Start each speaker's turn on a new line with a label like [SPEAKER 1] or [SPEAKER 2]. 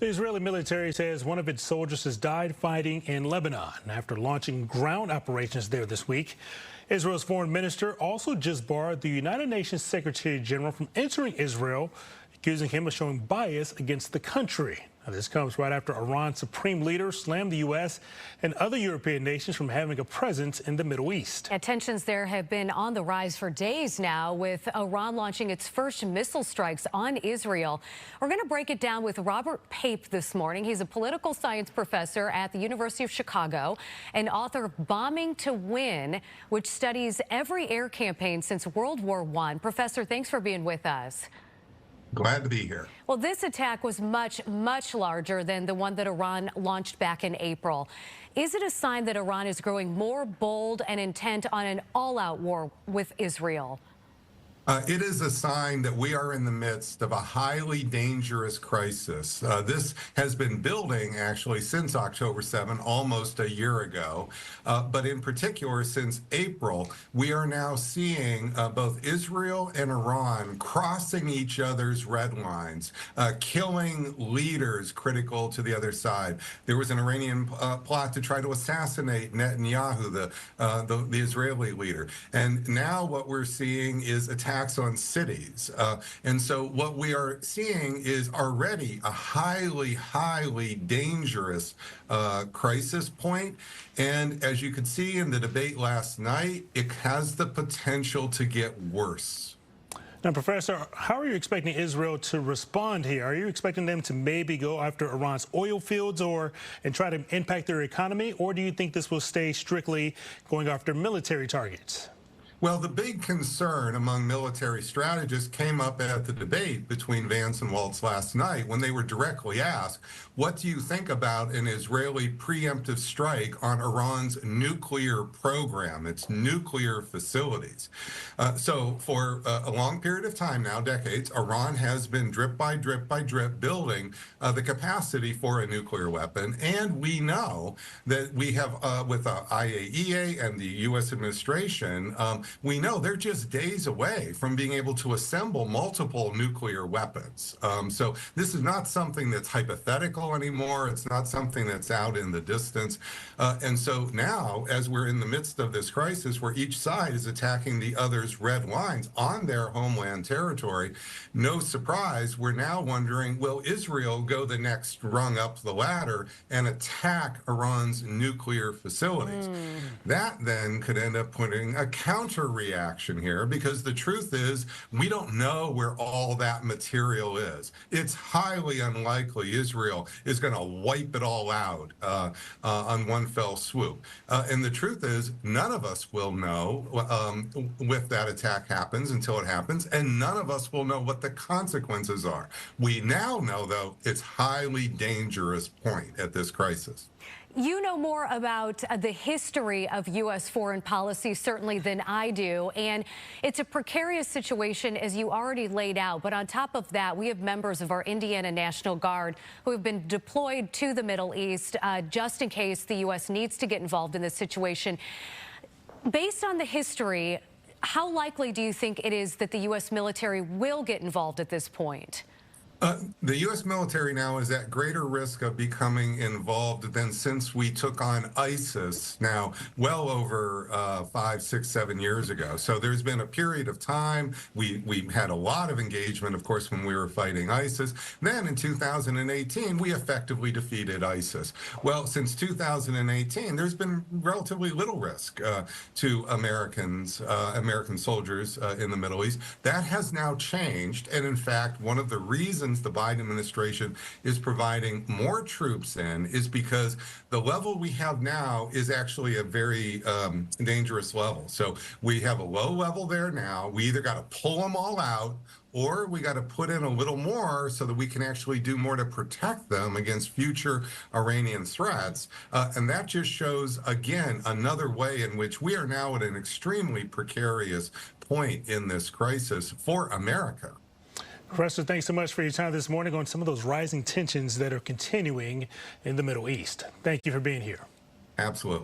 [SPEAKER 1] The Israeli military says one of its soldiers has died fighting in Lebanon after launching ground operations there this week. Israel's foreign minister also just barred the United Nations Secretary General from entering Israel, accusing him of showing bias against the country. Now, this comes right after Iran's supreme leader slammed the U.S. and other European nations from having a presence in the Middle East.
[SPEAKER 2] Tensions there have been on the rise for days now, with Iran launching its first missile strikes on Israel. We're going to break it down with Robert Pape this morning. He's a political science professor at the University of Chicago and author of Bombing to Win, which studies every air campaign since World War I. Professor, thanks for being with us.
[SPEAKER 3] Glad to be here.
[SPEAKER 2] Well, this attack was much, much larger than the one that Iran launched back in April. Is it a sign that Iran is growing more bold and intent on an all-out war with Israel?
[SPEAKER 3] It is a sign that we are in the midst of a highly dangerous crisis. This has been building actually since October 7, almost a year ago. But in particular, since April, we are now seeing both Israel and Iran crossing each other's red lines, killing leaders critical to the other side. There was an Iranian plot to try to assassinate Netanyahu, the Israeli leader. And now what we're seeing is attacks on cities. And so what we are seeing is already a highly dangerous crisis point. And as you could see in the debate last night, it has the potential to get worse.
[SPEAKER 1] Now, Professor, how are you expecting Israel to respond here? Are you expecting them to maybe go after Iran's oil fields and try to impact their economy? Or do you think this will stay strictly going after military targets?
[SPEAKER 3] Well, the big concern among military strategists came up at the debate between Vance and Waltz last night when they were directly asked, what do you think about an Israeli preemptive strike on Iran's nuclear program, its nuclear facilities? So for a long period of time now, decades, Iran has been drip by drip by drip building the capacity for a nuclear weapon. And we know that we have, with the IAEA and the U.S. administration, we know they're just days away from being able to assemble multiple nuclear weapons. So this is not something that's hypothetical anymore. It's not something that's out in the distance. And so now, as we're in the midst of this crisis where each side is attacking the other's red lines on their homeland territory, no surprise, we're now wondering, will Israel go the next rung up the ladder and attack Iran's nuclear facilities? That then could end up putting a counter reaction here, because the truth is we don't know where all that material is. It's highly unlikely Israel is going to wipe it all out on one fell swoop. And the truth is none of us will know if that attack happens until it happens, and none of us will know what the consequences are. We now know, though, it's highly dangerous point at this crisis.
[SPEAKER 2] You know more about the history of U.S. foreign policy, certainly, than I do. And it's a precarious situation, as you already laid out. But on top of that, we have members of our Indiana National Guard who have been deployed to the Middle East just in case the U.S. needs to get involved in this situation. Based on the history, how likely do you think it is that the U.S. military will get involved at this point?
[SPEAKER 3] The U.S. military now is at greater risk of becoming involved than since we took on ISIS now well over 5, 6, 7 years ago. So there's been a period of time. We had a lot of engagement, of course, when we were fighting ISIS. Then in 2018, we effectively defeated ISIS. Well, since 2018, there's been relatively little risk to American soldiers in the Middle East. That has now changed. And in fact, one of the reasons the Biden administration is providing more troops in is because the level we have now is actually a very dangerous level. So we have a low level there now. We either got to pull them all out, or we got to put in a little more so that we can actually do more to protect them against future Iranian threats. And that just shows, again, another way in which we are now at an extremely precarious point in this crisis for America.
[SPEAKER 1] Professor, thanks so much for your time this morning on some of those rising tensions that are continuing in the Middle East. Thank you for being here.
[SPEAKER 3] Absolutely.